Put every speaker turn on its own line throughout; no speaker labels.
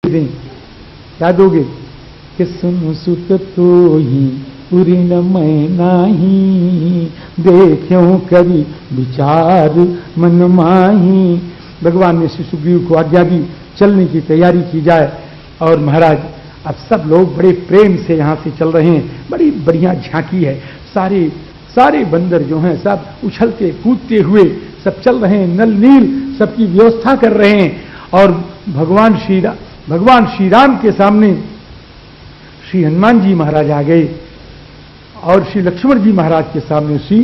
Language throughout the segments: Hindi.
दें, क्या दोगे कि सुन सुत तो ही पुरीन मैं नाही, देख्यों करी विचार मन माही। भगवान ने श्री सुग्रीव को आज्ञा दी, चलने की तैयारी की जाए। और महाराज अब सब लोग बड़े प्रेम से यहां से चल रहे हैं, बड़ी बढ़िया झांकी है। सारे सारे बंदर जो हैं सब उछलते कूदते हुए सब चल रहे हैं, नल नील सबकी व्यवस्था कर रहे हैं। और भगवान श्री राम के सामने श्री हनुमान जी महाराज आ गए और श्री लक्ष्मण जी महाराज के सामने श्री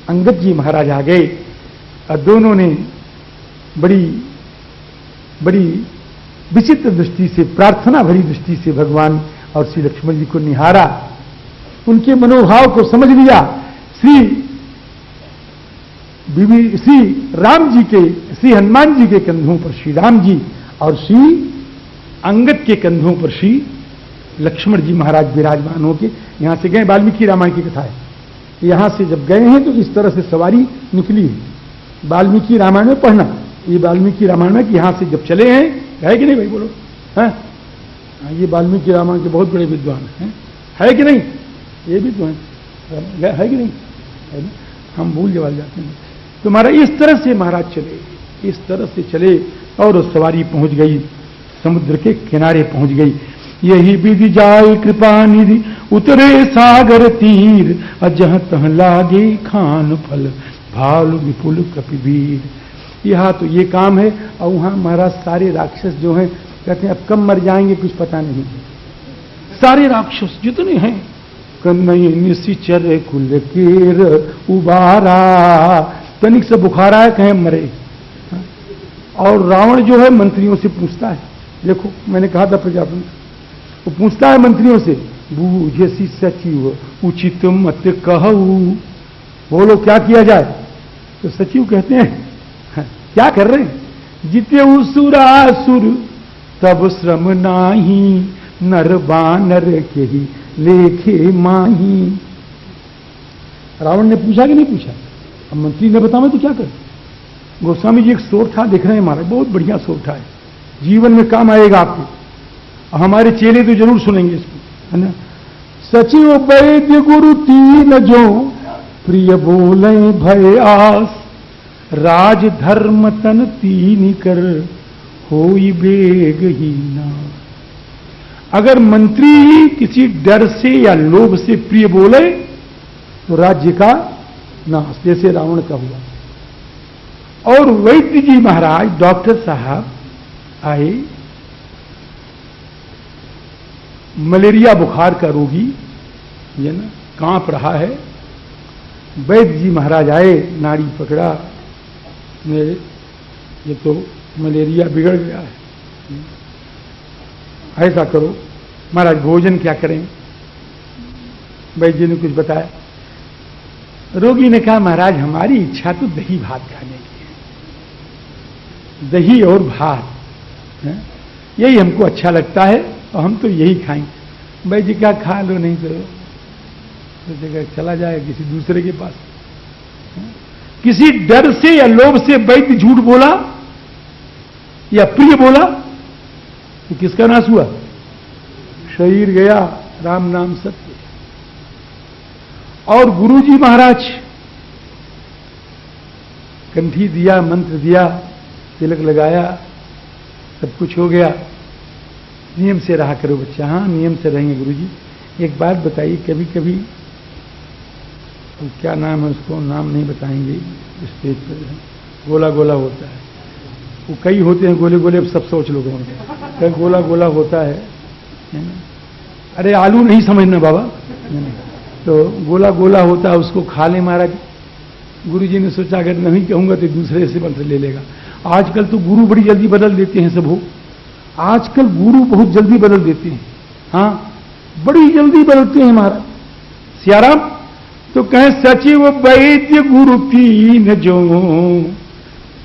अंगद जी महाराज आ गए। और दोनों ने बड़ी बड़ी विचित्र दृष्टि से, प्रार्थना भरी दृष्टि से भगवान और श्री लक्ष्मण जी को निहारा, उनके मनोभाव को समझ लिया। श्री राम जी के, श्री हनुमान जी के कंधों पर श्री राम जी और श्री अंगद के कंधों पर श्री लक्ष्मण जी महाराज विराजमान होकर यहां से गए। वाल्मीकि रामायण की कथा है, यहां से जब गए हैं तो इस तरह से सवारी निकली है। वाल्मीकि रामायण में पढ़ना, ये वाल्मीकि रामायण में कि यहां से जब चले हैं, है कि नहीं भाई बोलो, है ये वाल्मीकि रामायण के बहुत बड़े विद्वान हैं, है कि नहीं, ये विद्वान है कि नहीं, है ना? हम भूल जवाल जाते हैं। तो महाराज इस तरह से महाराज चले, इस तरह से चले और सवारी पहुंच गई, समुद्र के किनारे पहुंच गई। यही विधि जाय कृपा निधि, उतरे सागर तीर, अजह तह लागे खान फल, भालु विपुल कपिवीर। यहाँ तो ये काम है। और वहां महाराज सारे राक्षस जो हैं कहते हैं अब कब मर जाएंगे कुछ पता नहीं। सारे राक्षस जितने हैं, कन्हई निशिचर कुल केर उबारा, तनिक से बुखार आया कहें मरे। और रावण जो है मंत्रियों से पूछता है, देखो मैंने कहा था प्रजापति, वो पूछता है मंत्रियों से, बूझसी सचिव उचित मत कहू, बोलो क्या किया जाए। तो सचिव कहते हैं क्या कर रहे हैं, जिते सुरासुर तब श्रम नाही, नर बानर के ही लेखे माही। रावण ने पूछा कि नहीं पूछा, अब मंत्री ने बताया तो क्या कर। गोस्वामी जी एक सोरठा देख रहे हैं महाराज, बहुत बढ़िया सोरठा है, जीवन में काम आएगा आपके। हमारे चेले तो जरूर सुनेंगे इसको, है ना। सचिव वैद्य गुरु तीन जो, प्रिय बोले भय आस, राज धर्म तन तीन कर, होई बेग ही ना। अगर मंत्री किसी डर से या लोभ से प्रिय बोले तो राज्य का नाश, जैसे रावण का हुआ। और वैद्य जी महाराज, डॉक्टर साहब आए, मलेरिया बुखार का रोगी, ये ना कांप रहा है। वैद्य जी महाराज आए, नाड़ी पकड़ा, मेरे ये तो मलेरिया बिगड़ गया है, ऐसा करो महाराज भोजन क्या करें। वैद्य जी ने कुछ बताया। रोगी ने कहा महाराज हमारी इच्छा तो दही भात खाने की है, दही और भात है? यही हमको अच्छा लगता है और हम तो यही खाएंगे। वैद्य जी क्या खा लो, नहीं तो जगह चला जाए किसी दूसरे के पास। किसी डर से या लोभ से वैद्य झूठ बोला या प्रिय बोला तो किसका नाश हुआ, शरीर गया, राम नाम सत्य। और गुरुजी महाराज कंठी दिया, मंत्र दिया, तिलक लगाया, सब कुछ हो गया। नियम से रहा करो बच्चा। हाँ नियम से रहेंगे गुरुजी। एक बात बताइए, कभी कभी तो क्या नाम है उसको, नाम नहीं बताएंगे स्टेज पर, गोला गोला होता है, वो कई होते हैं गोले गोले, अब सब सोच लो कहीं गोला गोला होता है ना? अरे आलू नहीं समझना बाबा, तो गोला गोला होता है, उसको खा ले महाराज। गुरुजी ने सोचा अगर नहीं कहूंगा तो दूसरे से मंत्र ले लेगा। आजकल तो गुरु बड़ी जल्दी बदल देते हैं सब हो, आजकल गुरु बहुत जल्दी बदल देते हैं, हाँ बड़ी जल्दी बदलते हैं महाराज। सियाराम तो कहें सचिव वैद्य गुरु तीन जो,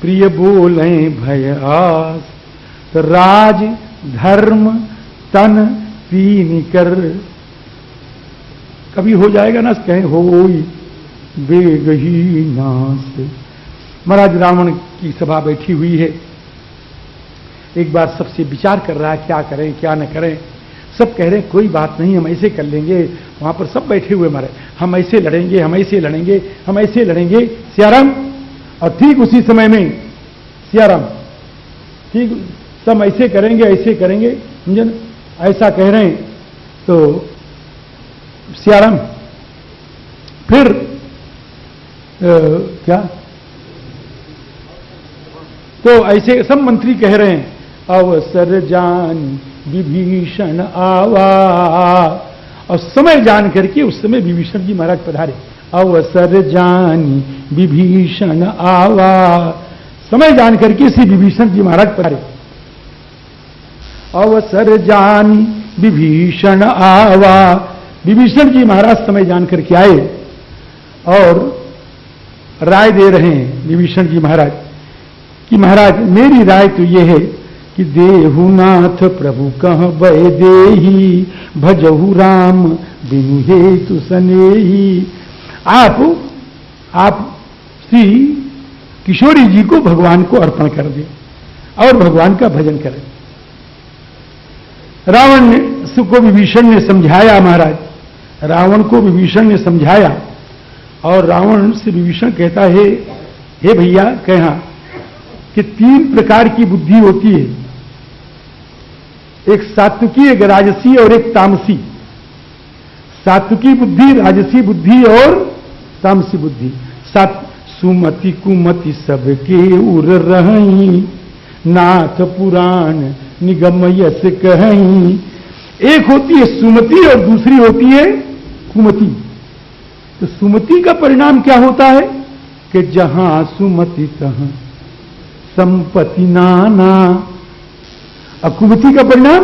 प्रिय बोले भय आस, तो राज धर्म तन तीन कर। कभी हो जाएगा ना, कहें होई बेग ही नाश। महाराज रावण की सभा बैठी हुई है, एक बार सबसे विचार कर रहा है क्या करें क्या न करें। सब कह रहे हैं कोई बात नहीं, हम ऐसे कर लेंगे। वहां पर सब बैठे हुए मारे, हम ऐसे लड़ेंगे, हम ऐसे लड़ेंगे, हम ऐसे लड़ेंगे सियाराम। और ठीक उसी समय में सियाराम ठीक सब ऐसे करेंगे, समझे ना, ऐसा कह रहे हैं। तो सियाराम फिर क्या, तो ऐसे सब मंत्री कह रहे हैं, अवसर जान विभीषण आवा। और समय जान करके उस समय विभीषण जी महाराज पधारे। अवसर जान विभीषण आवा, समय जान करके श्री विभीषण जी महाराज पधारे। अवसर जान विभीषण आवा, विभीषण जी महाराज समय जान करके आए और राय दे रहे हैं विभीषण जी महाराज कि महाराज मेरी राय तो ये है कि देहुनाथ प्रभु कह बय देही, भजहु राम बिनु हेतु सनेही। आप श्री किशोरी जी को भगवान को अर्पण कर दें और भगवान का भजन करें। रावण को विभीषण ने समझाया, महाराज रावण को विभीषण ने समझाया और रावण से विभीषण कहता है, हे भैया कहा कि 3 प्रकार की बुद्धि होती है, एक सात्विकी, एक राजसी और एक तामसी। सात्विकी बुद्धि, राजसी बुद्धि और तामसी बुद्धि। सुमति कुमति सबके उर रही, नाथ पुराण निगम यस कहीं। एक होती है सुमति और दूसरी होती है कुमति। तो सुमति का परिणाम क्या होता है कि जहां सुमति तहां संपत्ति नाना। अब कुमति का परिणाम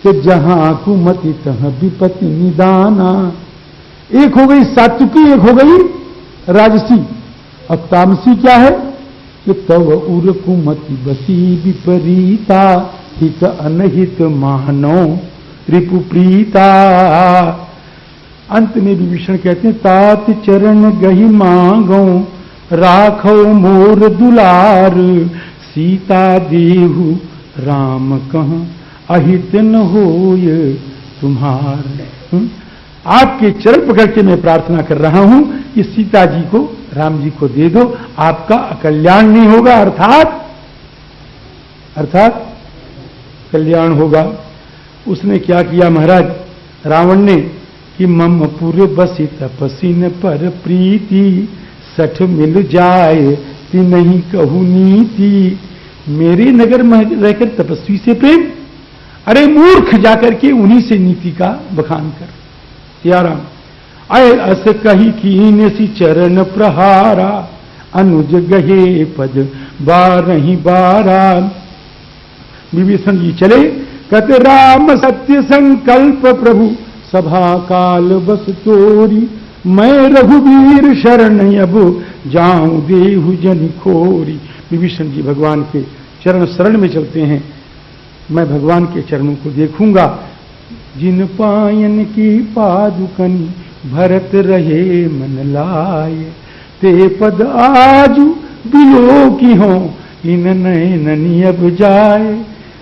कि जहां कुमति तहां विपत्ति निदाना। एक हो गई सात्विकी, एक हो गई राजसी। अब तामसी क्या है कि तव उर कुमति बसी विपरीता, हित अनहित मानो रिपु प्रीता। अंत में विभीषण कहते हैं, तात चरण गहि मांगो राखो मोर दुलार, सीता देहु राम कह अहित न होय तुम्हार। आपके चरण पकड़ के मैं प्रार्थना कर रहा हूं कि सीता जी को, राम जी को दे दो, आपका कल्याण नहीं होगा, अर्थात कल्याण होगा। उसने क्या किया महाराज रावण ने कि मम पुर बसी तपसीन पर प्रीति, सठ मिल जाए ती नहीं कहू नीति। मेरे नगर में रहकर तपस्वी से प्रेम, अरे मूर्ख जाकर के उन्हीं से नीति का बखान कर। सियाराम अय अस कही कीन सी चरण प्रहारा, अनुज गहे पद बारही बारा। विभीषण जी चले, कहते राम सत्य संकल्प प्रभु सभा काल बस तोरी, मैं रघुवीर शरण अब जाऊं देहु जन खोरी। विभीषण जी भगवान के चरण शरण में चलते हैं, मैं भगवान के चरणों को देखूंगा। जिन पायन की पादुकनी भरत रहे मन लाए, ते पद आजु बिलो की हो इन नैननी अब जाए।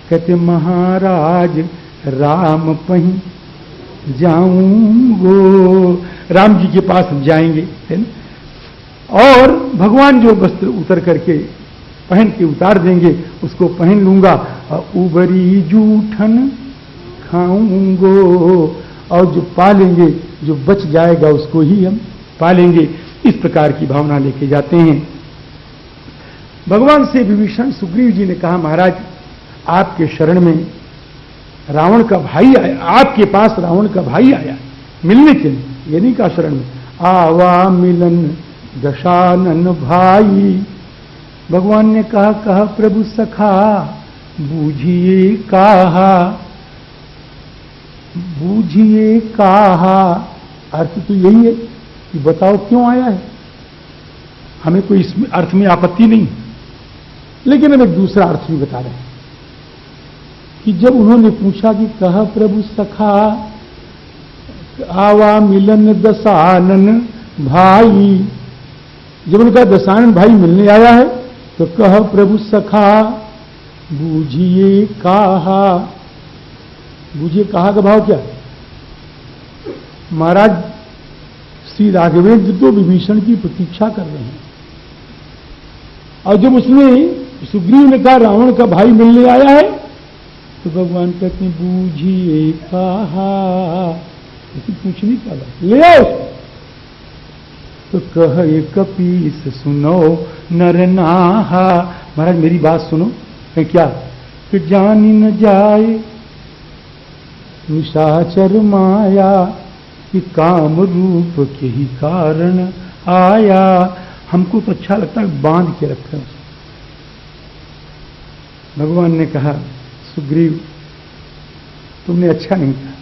कहते महाराज राम पही जाऊंगो, राम जी के पास जाएंगे, है ना। और भगवान जो वस्त्र उतर करके पहन के उतार देंगे उसको पहन लूंगा, और उबरी जूठन खाऊंगो। और जो पालेंगे, जो बच जाएगा उसको ही हम पालेंगे। इस प्रकार की भावना लेके जाते हैं। भगवान से विभीषण सुग्रीव जी ने कहा, महाराज आपके शरण में रावण का भाई आया, आपके पास रावण का भाई आया मिलने के लिए, ये नहीं कहा शरण में, आवा मिलन दशानन भाई। भगवान ने कहा प्रभु सखा बूझिए कहा। अर्थ तो यही है कि बताओ क्यों आया है, हमें कोई इस अर्थ में आपत्ति नहीं, लेकिन हम एक दूसरा अर्थ भी बता रहे हैं कि जब उन्होंने पूछा कि कहा प्रभु सखा आवा मिलन दशानन भाई, जब उनका दशानन भाई मिलने आया है तो कह प्रभु सखा, बूझिए कहा। बूझिए कहा का भाव क्या? महाराज श्री राघवेंद्र तो विभीषण की प्रतीक्षा कर रहे हैं, और जब उसने सुग्रीव ने कहा रावण का भाई मिलने आया है, तो भगवान कहते हैं बूझिए कहा, लेकिन पूछने का ले आओ। तो कहे कपीस सुनो नर नाहा। महाराज मेरी बात सुनो। है क्या? कि जानी न जाए निशाचर माया, कि काम रूप के ही कारण आया। हमको तो अच्छा लगता है बांध के रखा। भगवान ने कहा सुग्रीव तुमने अच्छा नहीं कहा।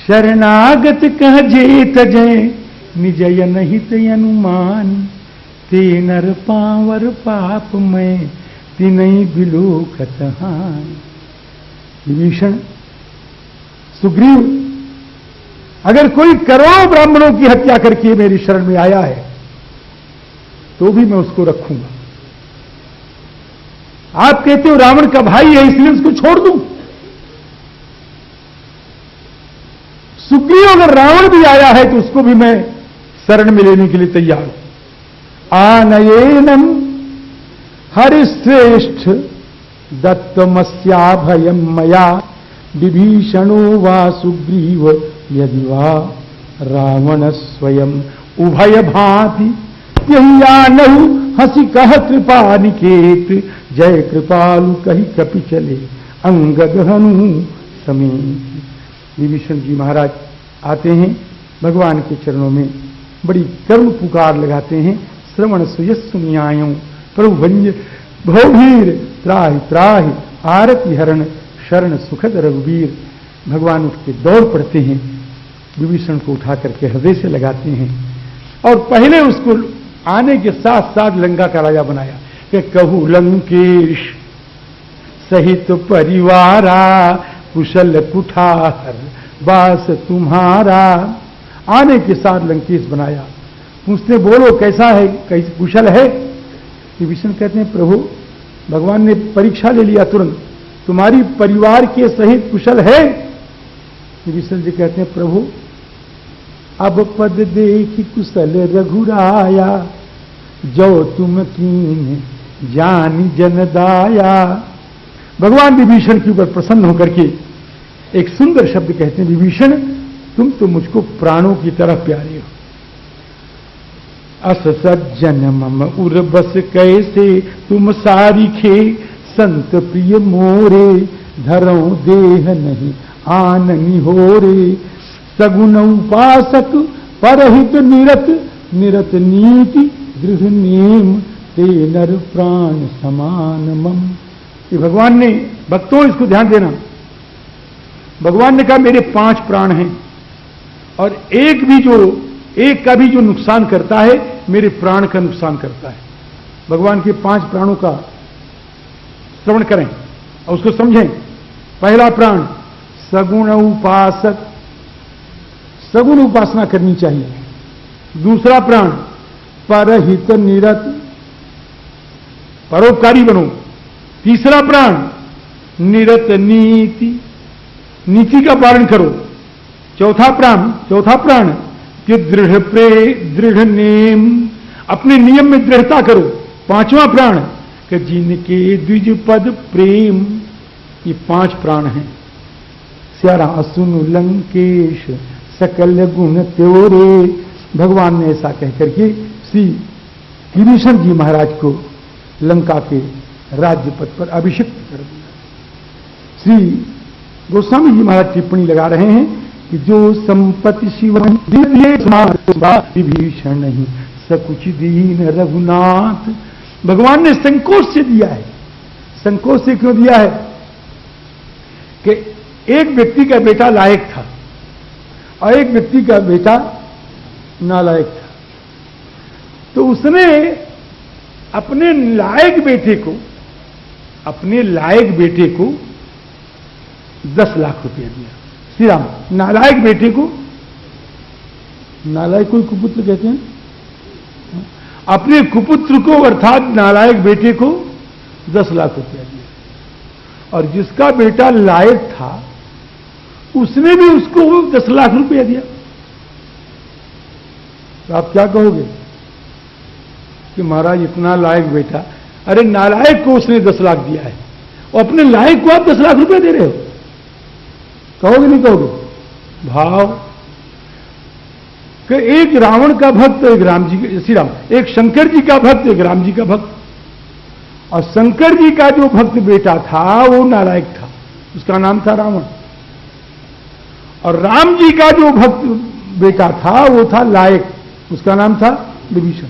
शरणागत कह जे तजय निजय नहीं अनुमान, ते नर पावर पाप में तिनई बिलोकत हान। विभीषण सुग्रीव, अगर कोई करोड़ों ब्राह्मणों की हत्या करके मेरी शरण में आया है तो भी मैं उसको रखूंगा। आप कहते हो रावण का भाई है इसलिए उसको छोड़ दूं। सुग्रीव अगर रावण भी आया है तो उसको भी मैं शरण में लेने के लिए तैयार हूं। आनयेनम हरिश्रेष्ठ दत्तमस्याभयम मया, विभीषणो वा सुग्रीव यदि वा रावण स्वयं उभय भांति। यही हसी कह कृपा निकेत, जय कृपालु कही कपि चले अंग गहनु समेत। विभीषण जी महाराज आते हैं भगवान के चरणों में, बड़ी करुण पुकार लगाते हैं। श्रवण सुयस्सु न्यायों प्रभु भंज भौभीर, त्राहि त्राहि आरति हरण शरण सुखद रघुवीर। भगवान उठ के दौड़ पड़ते हैं, विभीषण को उठा करके हृदय से लगाते हैं, और पहले उसको आने के साथ साथ लंका का राजा बनाया कि कहू लंकेश सहित परिवारा, कुशल कुठार बास तुम्हारा। आने के साथ लंकेश बनाया। पूछते बोलो कैसा है, कैसे कुशल है? विभीषण कहते हैं प्रभु भगवान ने परीक्षा ले लिया तुरंत, तुम्हारी परिवार के सहित कुशल है? विभीषण जी कहते हैं प्रभु अब पद देखी कुशल रघुराया, जो तुम कीन जानी जनदाया। भगवान विभीषण के ऊपर प्रसन्न होकर के एक सुंदर शब्द कहते हैं, विभीषण तुम तो मुझको प्राणों की तरह प्यारे हो। अस सज्जन मम उर बस कैसे तुम सारिखे, संत प्रिय मोरे धरो देह नहीं आननी हो रे। सगुन उपासक परहित निरत, निरत नीति दृढ़ नेम, ते नर प्राण समान मम। ये भगवान ने, भक्तों इसको ध्यान देना, भगवान ने कहा मेरे 5 प्राण हैं, और एक का भी जो नुकसान करता है मेरे प्राण का नुकसान करता है। भगवान के 5 प्राणों का श्रवण करें और उसको समझें। पहला प्राण सगुण उपासक, सगुण उपासना करनी चाहिए। दूसरा प्राण परहित निरत, परोपकारी बनो। तीसरा प्राण निरत नीति, नीति का पालन करो। चौथा प्राण कि दृढ़ नेम, अपने नियम में दृढ़ता करो। 5वां प्राण कि जिनके द्विज पद प्रेम। ये 5 प्राण हैं। स्यारा सुनु लंकेश सकल गुण त्योरे। भगवान ने ऐसा कहकर के श्री विभीषण जी महाराज को लंका के राज्य पद पर अभिषिक्त कर दिया। श्री गोस्वामी जी महाराज टिप्पणी लगा रहे हैं कि जो संपत्ति शिवन विभीषण नहीं सकुच दीन रघुनाथ। भगवान ने संकोच से दिया है। संकोच से क्यों दिया है? कि एक व्यक्ति का बेटा लायक था और एक व्यक्ति का बेटा नालायक था, तो उसने अपने लायक बेटे को 10 लाख रुपया दिया। श्री राम, नालायक बेटे को, नालायक को कुपुत्र कहते हैं, अपने कुपुत्र को अर्थात नालायक बेटे को 10 लाख रुपया दिया। और जिसका बेटा लायक था उसने भी उसको 10 लाख रुपया दिया। तो आप क्या कहोगे कि महाराज इतना लायक बेटा, अरे नालायक को उसने 10 लाख दिया है और अपने लायक को आप 10 लाख रुपया दे रहे हो। कहोगे नहीं कहोगे? भाव कि एक रावण का भक्त, एक राम जी, श्री राम, एक शंकर जी का भक्त, एक राम जी का भक्त। और शंकर जी का जो भक्त बेटा था वो नालायक था, उसका नाम था रावण। और राम जी का जो भक्त बेटा था वो था लायक, उसका नाम था विभीषण।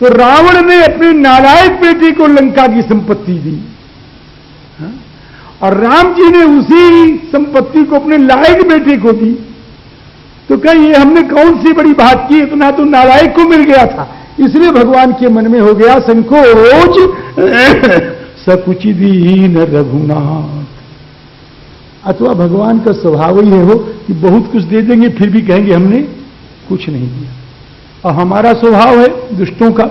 तो रावण ने अपने नालायक बेटे को लंका की संपत्ति दी, हाँ? और राम जी ने उसी संपत्ति को अपने लायक बेटे को दी। तो कहीं ये हमने कौन सी बड़ी बात की, इतना तो नालायक को मिल गया था, इसलिए भगवान के मन में हो गया संकोच सकुचि दीन रघुनाथ। अथवा भगवान का स्वभाव ही है हो कि बहुत कुछ दे देंगे फिर भी कहेंगे हमने कुछ नहीं दिया। और हमारा स्वभाव है दुष्टों का,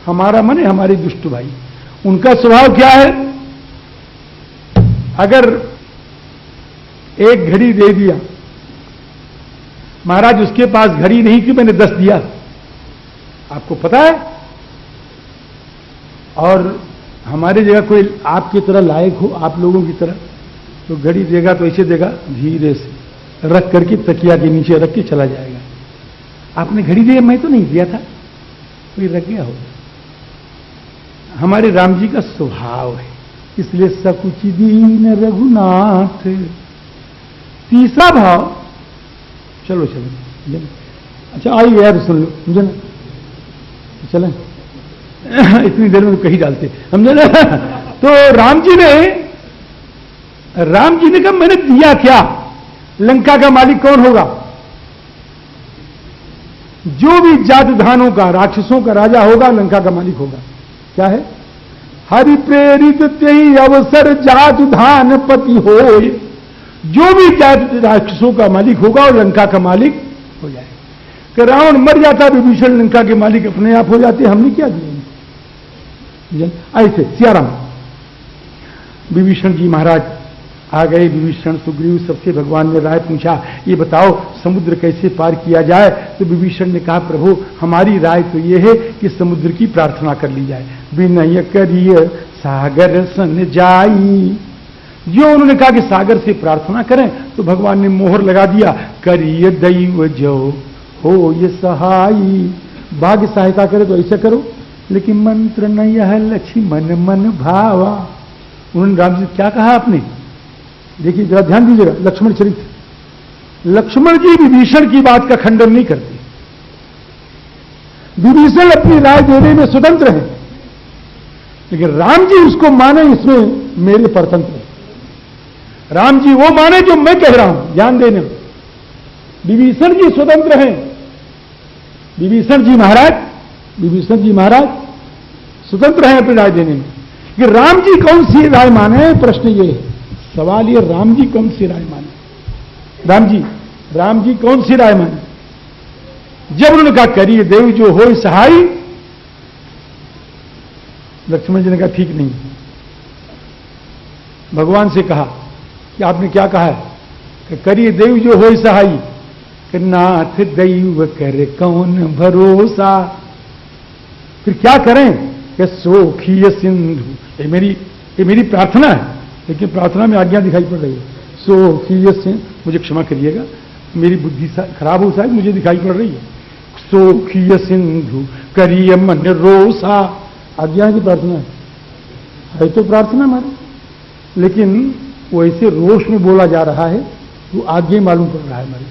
हमारा मन है हमारे दुष्ट भाई, उनका स्वभाव क्या है? अगर एक घड़ी दे दिया, महाराज उसके पास घड़ी नहीं कि मैंने 10 दिया, आपको पता है। और हमारे जगह कोई आपकी तरह लायक हो, आप लोगों की तरह, तो घड़ी देगा तो ऐसे देगा, धीरे से रख करके तकिया के नीचे रख के चला जाएगा। आपने घड़ी दिया, मैं तो नहीं दिया था, कोई रख गया होगा। हमारे राम जी का स्वभाव है, इसलिए सकुचि दीन रघुनाथ। तीसरा भाव, चलो चलो, अच्छा आइए यार सुन लो, समझे ना, चलें इतनी देर में तो कहीं डालते, समझे ना। तो राम जी ने कहा मैंने दिया क्या? लंका का मालिक कौन होगा? जो भी जातधानों का, राक्षसों का राजा होगा, लंका का मालिक होगा। क्या है? हरि प्रेरित त्यही अवसर जातधान पति हो। जो भी जात राक्षसों का मालिक होगा और लंका का मालिक हो जाएगा। कि रावण मर जाता, विभीषण लंका के मालिक अपने आप हो जाते, हमने क्या दिया? ऐसे सियाराम विभीषण जी महाराज आ गए। विभीषण सुग्रीव सबसे भगवान ने राय पूछा, ये बताओ समुद्र कैसे पार किया जाए? तो विभीषण ने कहा, प्रभु हमारी राय तो ये है कि समुद्र की प्रार्थना कर ली जाए। विनय करिय सागर सन जाई। जो उन्होंने कहा कि सागर से प्रार्थना करें, तो भगवान ने मोहर लगा दिया, करिय दैव जो हो ये सहाई। भाग्य सहायता करे तो ऐसा करो, लेकिन मंत्र न यह लक्ष्मण मन भावा। उन्होंने राम जी क्या कहा आपने? देखिए जरा ध्यान दीजिएगा, लक्ष्मण चरित्र। लक्ष्मण जी विभीषण की बात का खंडन नहीं करते। विभीषण अपनी राय देने में स्वतंत्र है, लेकिन राम जी उसको माने, इसमें मेरे परतंत्र है। राम जी वो माने जो मैं कह रहा हूं, ध्यान देना। विभीषण जी स्वतंत्र हैं। विभीषण जी महाराज स्वतंत्र हैं अपनी राय देने में। कि राम जी कौन सी राय माने, प्रश्न ये है, सवाल ये, राम जी कौन सी राय माने? राम जी कौन सी राय माने? जब उन्होंने कहा करिए देव जो हो सहाय, लक्ष्मण जी ने कहा ठीक नहीं। भगवान से कहा कि आपने क्या कहा है? कि करिए देव जो हो सहाय, कि नाथ दैव करे कौन भरोसा। फिर क्या करें? कि सोखिय सिंधु, ये मेरी प्रार्थना है, लेकिन प्रार्थना में आज्ञा दिखाई पड़ रही है। सोखिय सिंधु, मुझे क्षमा करिएगा, मेरी बुद्धि खराब हो शायद, मुझे दिखाई पड़ रही है। सोखिय सिंधु करिय मन रोसा, आज्ञा की प्रार्थना है तो प्रार्थना हमारी, लेकिन वो ऐसे रोष में बोला जा रहा है, वो आज्ञा मालूम पड़ रहा है हमारी।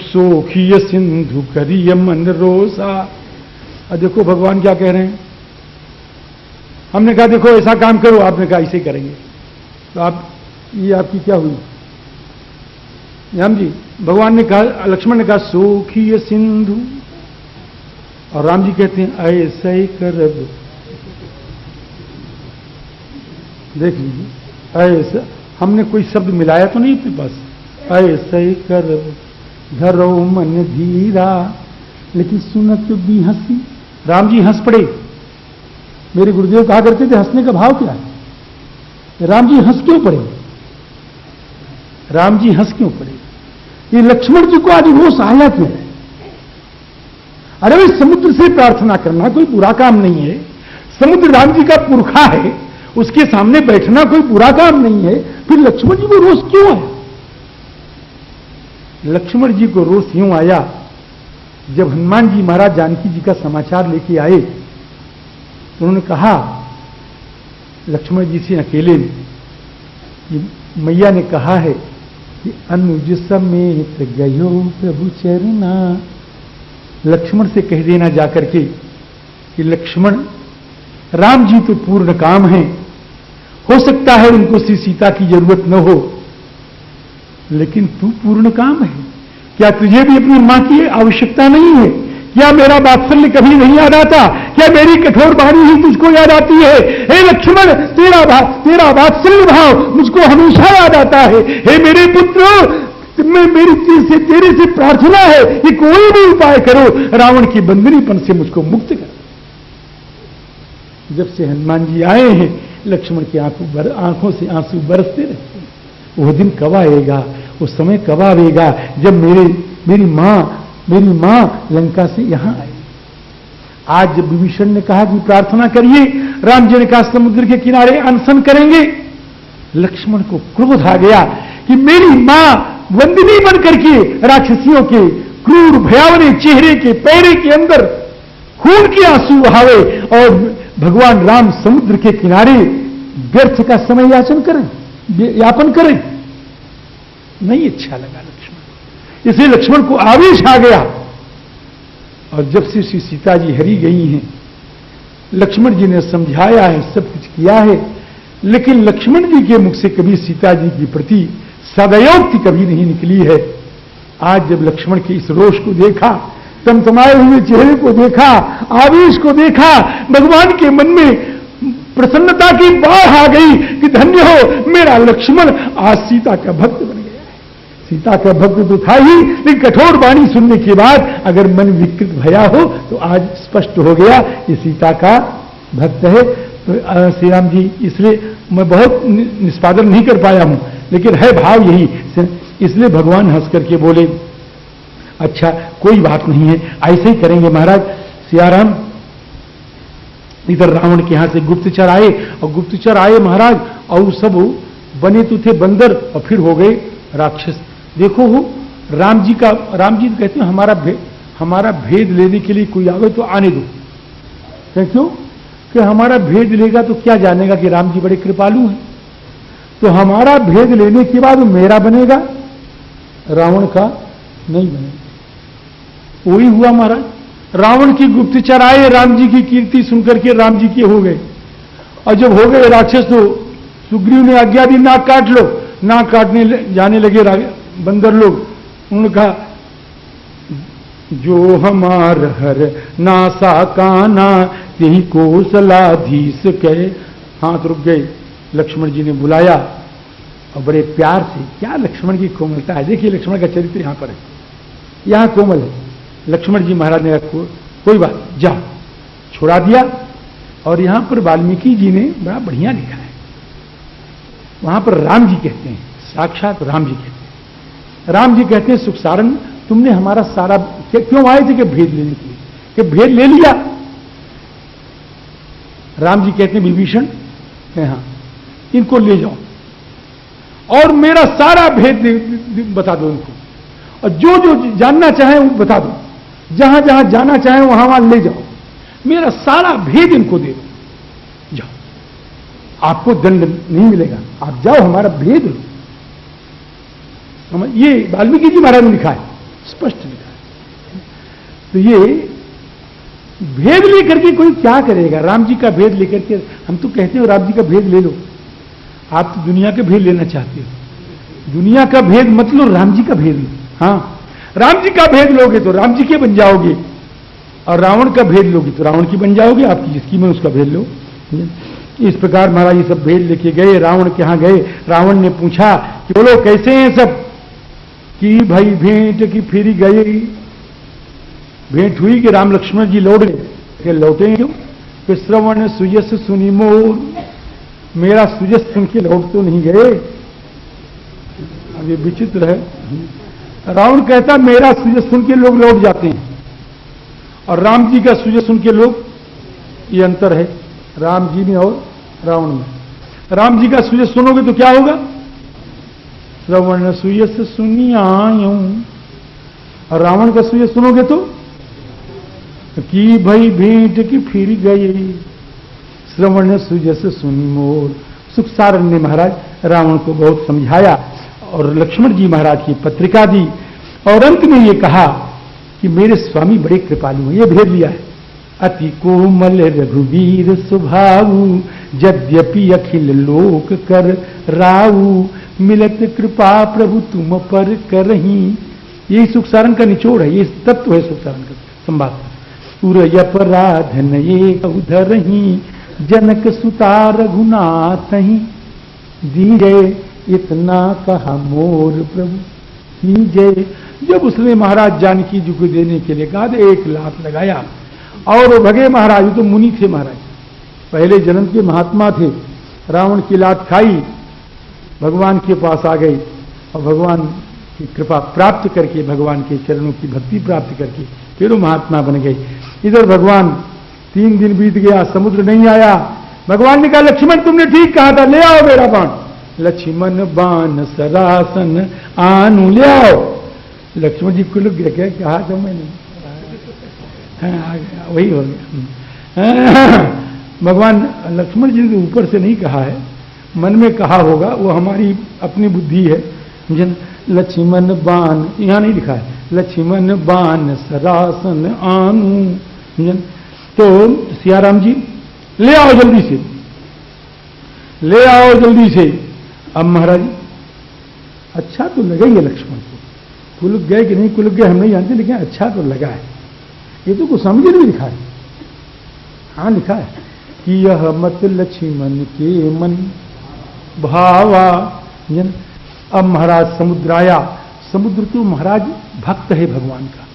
सोखिय सिंधु करिय मन रोसा। और देखो भगवान क्या कह रहे हैं। हमने कहा देखो ऐसा काम करो, आपने कहा ऐसे करेंगे, तो आप ये आपकी क्या हुई? राम जी, भगवान ने कहा, लक्ष्मण ने कहा सोखिय सिंधु, और राम जी कहते हैं ऐसा ही कर। देख लीजिए, ऐसा हमने कोई शब्द मिलाया तो नहीं अपने पास। ऐसा ही कर धरो मन धीरा, लेकिन सुनत भी हंसी। राम जी हंस पड़े। मेरे गुरुदेव कहा करते थे हंसने का भाव क्या है? राम जी हंस क्यों पड़े? राम जी हंस क्यों पड़े? ये लक्ष्मण जी को आज रोष आया क्यों? अरे भाई, समुद्र से प्रार्थना करना कोई बुरा काम नहीं है। समुद्र राम जी का पुरखा है, उसके सामने बैठना कोई बुरा काम नहीं है। फिर लक्ष्मण जी को रोष क्यों आया? लक्ष्मण जी को रोष यूं आया, जब हनुमान जी महाराज जानकी जी का समाचार लेके आए तो उन्होंने कहा लक्ष्मण जी से अकेले में, मैया ने कहा है कि अनुज समेत गयो प्रभु चरना। लक्ष्मण से कह देना जाकर के कि लक्ष्मण, राम जी तो पूर्ण काम है, हो सकता है उनको श्री सीता की जरूरत न हो, लेकिन तू पूर्ण काम है। क्या तुझे भी अपनी मां की आवश्यकता नहीं है? क्या मेरा वात्सल्य कभी नहीं याद आता? क्या मेरी कठोर वाणी ही तुझको याद आती है? हे लक्ष्मण, तेरा वात्सल्य भाव मुझको हमेशा याद आता है। हे मेरे पुत्र, मेरी तेरे से प्रार्थना है कि कोई भी उपाय करो, रावण की बंदनीपन से मुझको मुक्त कर। जब से हनुमान जी आए हैं, लक्ष्मण की आंखों से आंसू बरसते रहते हैं। वो दिन कब आएगा, वो समय कब आएगा जब मेरी मां लंका से यहां आई। आज जब विभीषण ने कहा कि प्रार्थना करिए, राम जी ने कहा समुद्र के किनारे अनशन करेंगे, लक्ष्मण को क्रोध आ गया कि मेरी मां वंदिनी बन करके राक्षसियों के क्रूर भयावने चेहरे के पैरे के अंदर खून के आंसू बहावे और भगवान राम समुद्र के किनारे व्यर्थ का समय यापन करें। नहीं अच्छा लगा लक्ष्मण, इसलिए लक्ष्मण को आवेश आ गया। और जब से श्री सीता जी हरी गई हैं, लक्ष्मण जी ने समझाया है, सब कुछ किया है, लेकिन लक्ष्मण जी के मुख से कभी सीता जी के प्रति सदयोक्ति कभी नहीं निकली है। आज जब लक्ष्मण के इस रोष को देखा, तमतमाए हुए चेहरे को देखा, आवेश को देखा, भगवान के मन में प्रसन्नता की बाढ़ आ गई कि धन्य हो मेरा लक्ष्मण, आज सीता का भक्त बन गया है। सीता का भक्त तो था ही, लेकिन कठोर वाणी सुनने के बाद अगर मन विकृत भया हो तो आज स्पष्ट हो गया ये सीता का भक्त है। तो श्री राम जी, इसलिए मैं बहुत निष्पादन नहीं कर पाया हूं, लेकिन है भाव यही। इसलिए भगवान हंस करके बोले, अच्छा कोई बात नहीं है, ऐसे ही करेंगे महाराज। सियाराम, इधर रावण के यहां से गुप्तचर आए, और गुप्तचर आए महाराज, और सब बने तो थे बंदर और फिर हो गए राक्षस। देखो वो राम जी कहते हैं हमारा भेद लेने के लिए कोई आवे तो आने दो। क्यों? कि हमारा भेद लेगा तो क्या जानेगा कि राम जी बड़े कृपालु हैं। तो हमारा भेद लेने के बाद मेरा बनेगा, रावण का नहीं बनेगा। वही हुआ महाराज, रावण की गुप्तचर आए, राम जी की कीर्ति सुनकर के राम जी के हो गए। और जब हो गए राक्षस तो सुग्रीव ने आज्ञा दी, नाक काट लो। नाक काटने जाने लगे बंदर लोग। उन्होंने कहा जो हमार हर नासा काना यही कौशलाधीश कहे। हाथ रुक गए। लक्ष्मण जी ने बुलाया और बड़े प्यार से, क्या लक्ष्मण की कोमलता है, देखिए लक्ष्मण का चरित्र यहां पर है, यहां कोमल है। लक्ष्मण जी महाराज ने कोई बात, जा छुड़ा दिया। और यहां पर वाल्मीकि जी ने बड़ा बढ़िया लिखा है, वहां पर राम जी कहते हैं, साक्षात राम जी कहते हैं। राम जी कहते हैं सुखसारन, तुमने हमारा सारा क्यों आए थे कि भेद लेने के लिए, कि भेद ले लिया। राम जी कहते हैं विभीषण, हाँ इनको ले जाओ और मेरा सारा भेद बता दो इनको, और जो जो जानना चाहे वो बता दो, जहां जहां जाना चाहे वहां वहां ले जाओ, मेरा सारा भेद इनको दे दो। जाओ, आपको दंड नहीं मिलेगा, आप जाओ हमारा भेद लो। ये वाल्मीकि जी महाराज ने लिखा है, स्पष्ट लिखा है। तो ये भेद लेकर के कोई क्या करेगा? राम जी का भेद लेकर के हम तो कहते हो राम जी का भेद ले लो, आप तो दुनिया का भेद लेना चाहते हो। दुनिया का भेद मत लो, राम जी का भेद लो। हाँ, राम जी का भेद लोगे तो राम जी के बन जाओगे, और रावण का भेद लोगे तो रावण की बन जाओगे, आपकी जिसकी में उसका भेद लो। इस प्रकार महाराज ये सब भेद लेके गए, रावण के यहां गए। रावण ने पूछा कि बोलो कैसे हैं सब, कि भाई भेंट की फेरी गए, भेंट हुई कि राम लक्ष्मण जी लौट गए। लौटे क्यों? कि श्रवण सुयस सुनी मोर, मेरा सुयस सुन के लौट तो नहीं गए। अब ये विचित्र है, रावण कहता मेरा सुयस सुन के लोग लौट जाते हैं, और राम जी का सुयस सुन के लोग, ये अंतर है राम जी में और रावण में। राम जी का सुयस सुनोगे तो क्या होगा? श्रवण सुयस सुनी आयूं, और रावण का सुयस सुनोगे तो की भई भेंट की फिर गए, श्रवण सुयस सुनी मोर। सुखसारण ने महाराज रावण को बहुत समझाया और लक्ष्मण जी महाराज की पत्रिका दी, और अंत में ये कहा कि मेरे स्वामी बड़े कृपालु हैं। ये भेद लिया है, अति कोमल रघुवीर स्वभावु, यद्यपि अखिल लोक कर राऊ, मिलत कृपा प्रभु तुम पर करही। यही सुखसारण का निचोड़ है, ये तत्व है सुखसारण का संवाद। उरय अपराधन एक उधरही, जनक सुता रघुनाथही, दीजे इतना कहा मोर प्रभु कीजे। जब उसने महाराज जानकी जी को देने के लिए कहा, 1 लाख लगाया और वो भगे महाराज। तो मुनि थे महाराज, पहले जन्म के महात्मा थे। रावण की लात खाई, भगवान के पास आ गए, और भगवान की कृपा प्राप्त करके, भगवान के चरणों की भक्ति प्राप्त करके फिर वो महात्मा बन गए। इधर भगवान 3 दिन बीत गया, समुद्र नहीं आया। भगवान ने कहा लक्ष्मण तुमने ठीक कहा था, ले आओ मेरा बाण। लक्ष्मण बाण सरासन आनु, ले आओ। लक्ष्मण जी को लग गया, क्या कहा था मैंने? हाँ, वही हो गया। भगवान लक्ष्मण जी ने ऊपर से नहीं कहा है, मन में कहा होगा, वो हमारी अपनी बुद्धि है। लक्ष्मण बाण, यहां नहीं लिखा है, लक्ष्मण बाण सरासन आनु। तो सियाराम जी ले आओ जल्दी से, ले आओ जल्दी से। अब महाराज अच्छा तो लगा ही है लक्ष्मण को, कुल गए कि नहीं कुल गए हम नहीं जानते, लेकिन अच्छा तो लगा है। ये तो कुछ समझ नहीं लिखा है, हाँ लिखा है कि यह मत लक्ष्मण के मन भावा। अब महाराज समुद्र आया। समुद्र तो महाराज भक्त है भगवान का,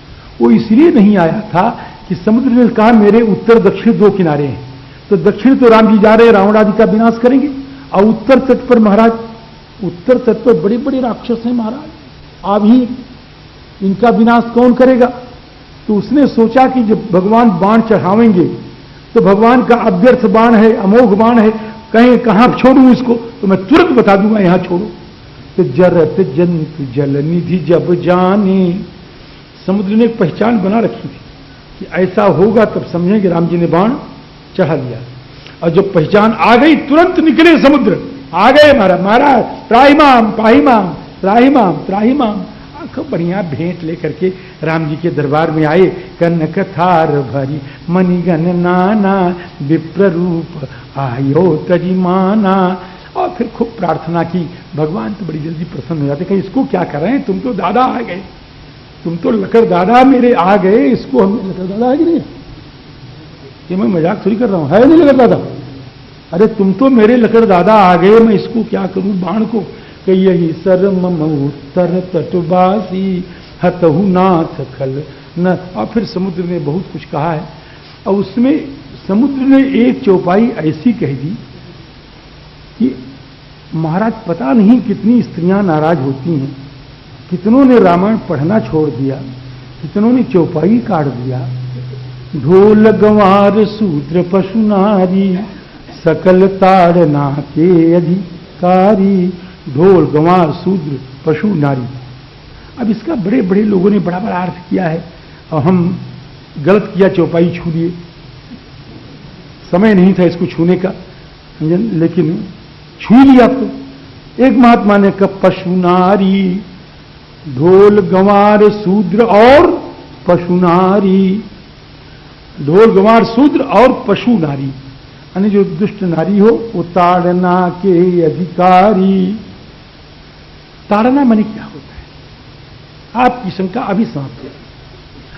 वो इसलिए नहीं आया था कि समुद्र ने कहा मेरे उत्तर दक्षिण 2 किनारे हैं, तो दक्षिण तो राम जी जा रहे, रावण आदि का विनाश करेंगे, और उत्तर तट पर महाराज, उत्तर तट पर बड़े बड़े राक्षस हैं महाराज, अभी इनका विनाश कौन करेगा? तो उसने सोचा कि जब भगवान बाण चढ़ावेंगे तो भगवान का अव्यर्थ बाण है, अमोघ बाण है, कहीं कहां छोड़ू इसको, तो मैं तुरंत बता दूंगा यहां छोड़ो। तो जरत जंतु जल निधि जब जाने, समुद्र ने एक पहचान बना रखी थी कि ऐसा होगा तब समझेंगे राम जी ने बाण चढ़ा दिया। और जब पहचान आ गई तुरंत निकले समुद्र, आ गए महाराज, महाराज त्राहिमाम पाहिमाम त्राहिमाम त्राहिमाम। खूब बढ़िया भेंट लेकर के राम जी के दरबार में आए। कनक थार भरी मणिगण नाना, विप्र रूप आयो तजिमाना। और फिर खूब प्रार्थना की, भगवान तो बड़ी जल्दी प्रसन्न हो जाते, कहीं इसको क्या कर रहे हैं, तुम तो दादा आ गए, तुम तो लकड़ दादा मेरे आ गए, इसको हम लकड़ दादा है कि नहीं? ये मैं मजाक थोड़ी कर रहा हूं, है नहीं लकड़ दादा? अरे तुम तो मेरे लकड़ दादा आ गए, मैं इसको क्या करूं बाण को? कि यही सर मम उत्तर तटवासी हतहु नाथ खल न। और फिर समुद्र ने बहुत कुछ कहा है, और उसमें समुद्र ने एक चौपाई ऐसी कह दी कि महाराज पता नहीं कितनी स्त्रियां नाराज होती हैं, कितनों ने रामायण पढ़ना छोड़ दिया, कितनों ने चौपाई काट दिया। ढोल गंवार शूद्र पशु नारी, सकल ताड़ना के अधिकारी। ढोल गंवार शूद्र पशु नारी। अब इसका बड़े बड़े लोगों ने बड़ा बड़ा अर्थ किया है, और हम गलत किया, चौपाई छू लिए, समय नहीं था इसको छूने का, लेकिन छू लिया। तो एक महात्मा ने कहा पशु नारी, ढोल गंवार शूद्र और पशु नारी। ढोल गंवार शूद्र और पशु नारी, यानी जो दुष्ट नारी हो वो ताड़ना के अधिकारी। ताड़ना माने क्या होता है? आपकी शंका अभी समाप्त हो।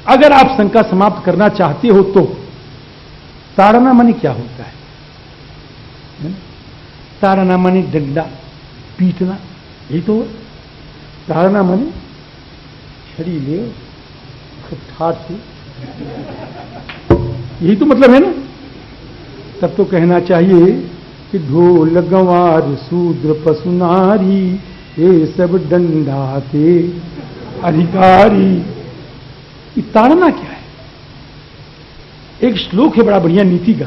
अगर आप शंका समाप्त करना चाहते हो तो ताड़ना माने क्या होता है? ताड़ना माने डंडा पीटना, यही तो है। ताड़ना माने छड़ी ले खूब ठाठ से, यही तो मतलब है ना। तब तो कहना चाहिए कि ढोल गंवार शूद्र पशु नारी ये सब डंडा के अधिकारी। ये ताड़ना क्या है? एक श्लोक है बड़ा बढ़िया नीति का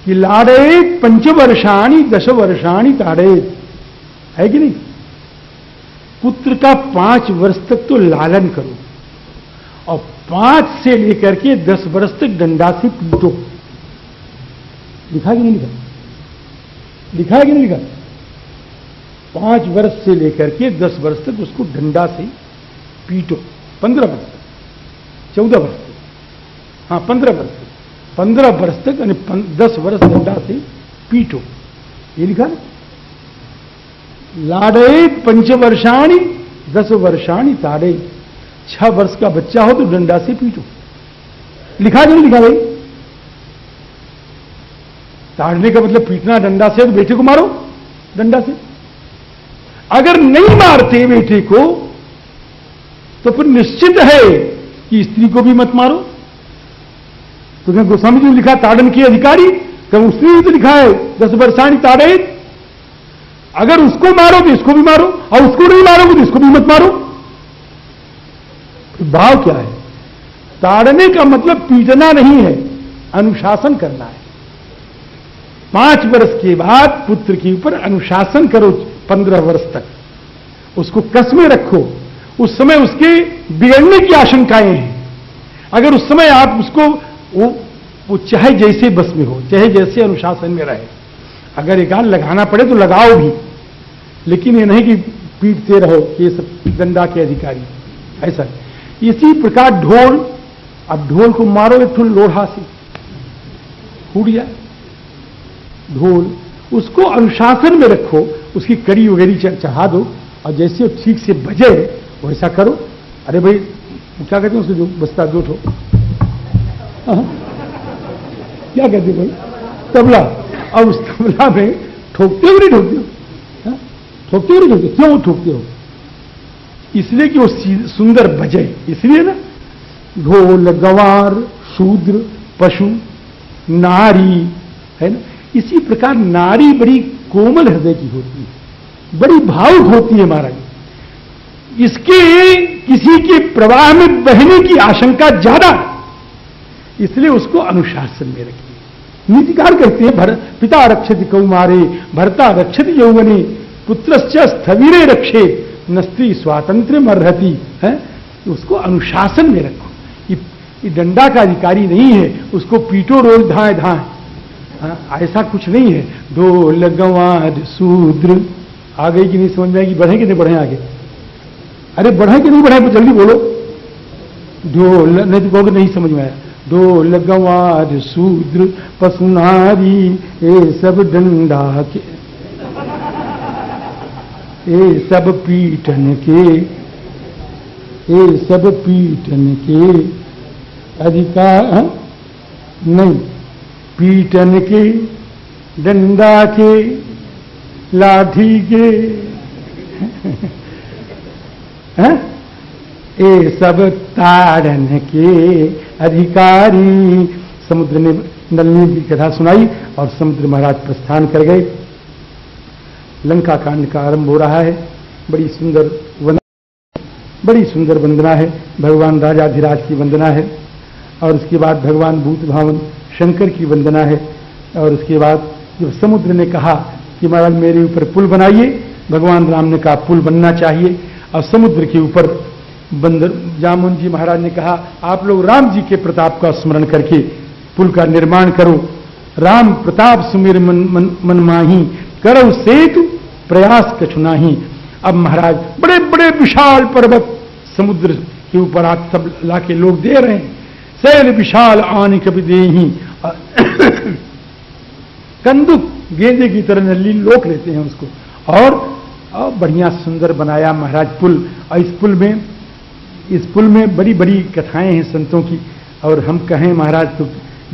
कि लाड़े 5 वर्षाणि 10 वर्षाणि ताड़े, है कि नहीं? पुत्र का 5 वर्ष तक तो लालन करो और 5 से लेकर के 10 वर्ष तक डंडा से पीटो। लिखा कि नहीं लिखा? लिखा है कि नहीं लिखा? 5 वर्ष से लेकर के 10 वर्ष तक उसको डंडा से पीटो। 15 वर्ष तक, 14 वर्ष तक, हाँ 15 वर्ष तक, 15 वर्ष तक यानी 10 वर्ष डंडा से पीटो, ये लिखा है। लाड़े 5 वर्षाणि 10 वर्षाणि ताड़े, 6 वर्ष का बच्चा हो तो डंडा से पीटो। लिखा नहीं लिखा भाई? ताड़ने का मतलब पीटना डंडा से, तो बेटे को मारो डंडा से। अगर नहीं मारते बेटे को तो फिर निश्चित है कि स्त्री को भी मत मारो। तो क्या गोस्वामी जी ने लिखा ताड़न के अधिकारी, तो उसने भी तो लिखा है 10 वर्षाणि ताड़े। अगर उसको मारो तो इसको भी मारो, और उसको नहीं मारोगे तो इसको भी मत मारो। तो भाव क्या है? ताड़ने का मतलब पीटना नहीं है, अनुशासन करना है। 5 वर्ष के बाद पुत्र के ऊपर अनुशासन करो, 15 वर्ष तक उसको कस में रखो। उस समय उसके बिगड़ने की आशंकाएं हैं। अगर उस समय आप उसको वो चाहे जैसे बस में हो, चाहे जैसे अनुशासन में रहे, अगर एक आध लगाना पड़े तो लगाओ भी, लेकिन ये नहीं कि पीटते रहो कि ये सब डंडा के अधिकारी। ऐसा इसी प्रकार ढोल, अब ढोल को मारो एक ठो लोढ़ा से, फूट जाए ढोल, उसको अनुशासन में रखो, उसकी कड़ी वगैरह चढ़ा दो और जैसे ठीक से बजे वैसा करो। अरे भाई क्या कहते हैं उसको जो बजता दो ठो, क्या कहते हैं भाई? तबला। अब उस तबला में ठोकते हो नहीं ठोकते हो? ठोकते हो नहीं ठोकते? क्यों ठोकते हो? इसलिए कि वो सुंदर बजे, इसलिए ना। ढोल गंवार शूद्र पशु नारी, है ना। इसी प्रकार नारी बड़ी कोमल हृदय की होती है, बड़ी भावुक होती है महाराज। इसके किसी के प्रवाह में बहने की आशंका ज्यादा, इसलिए उसको अनुशासन में रखिए। नीतिकार कहते हैं पिता रक्षति कौमारे भर्ता रक्षति यौवने पुत्रश्च स्थविरे रक्षे नस्त्री स्वातंत्र मर्हति, है। उसको अनुशासन में रखो। ये डंडा का अधिकारी नहीं है, उसको पीटो रोज धाए धाए, ऐसा कुछ नहीं है। ढोल गंवार शूद्र, आ गई कि नहीं समझ में आएगी? बढ़े कि नहीं बढ़े आगे? अरे बढ़े कि नहीं बढ़े? जल्दी बोलो। ढोल नहीं तो कहोगे नहीं समझ में आया। ढोल गंवार शूद्र पशु नारी ये सब डंडा के, ये सब पीटन के, ये सब पीटन के अधिकार नहीं, पीटन के डंडा के लाठी के, हैं? ये सब ताड़न के अधिकारी। समुद्र ने नलिनी की कथा सुनाई और समुद्र महाराज प्रस्थान कर गए। लंका कांड का आरंभ हो रहा है। बड़ी सुंदर वंदना है, भगवान राजाधिराज की वंदना है, और उसके बाद भगवान भूत भावन शंकर की वंदना है। और उसके बाद जब समुद्र ने कहा कि महाराज मेरे ऊपर पुल बनाइए, भगवान राम ने कहा पुल बनना चाहिए, और समुद्र के ऊपर जामुन जी महाराज ने कहा आप लोग राम जी के प्रताप का स्मरण करके पुल का निर्माण करो। राम प्रताप सुमिर मन माही करो सेतु प्रयास कछुनाही। अब महाराज बड़े बड़े विशाल पर्वत समुद्र के ऊपर आप सब लाके लोग दे रहे हैं। शैल विशाल आन कभी दे ही कंदुक गेंदे की तरह नल्ली लोक लेते हैं उसको, और बढ़िया सुंदर बनाया महाराज पुल। और इस पुल में बड़ी बड़ी कथाएं हैं संतों की, और हम कहें महाराज तो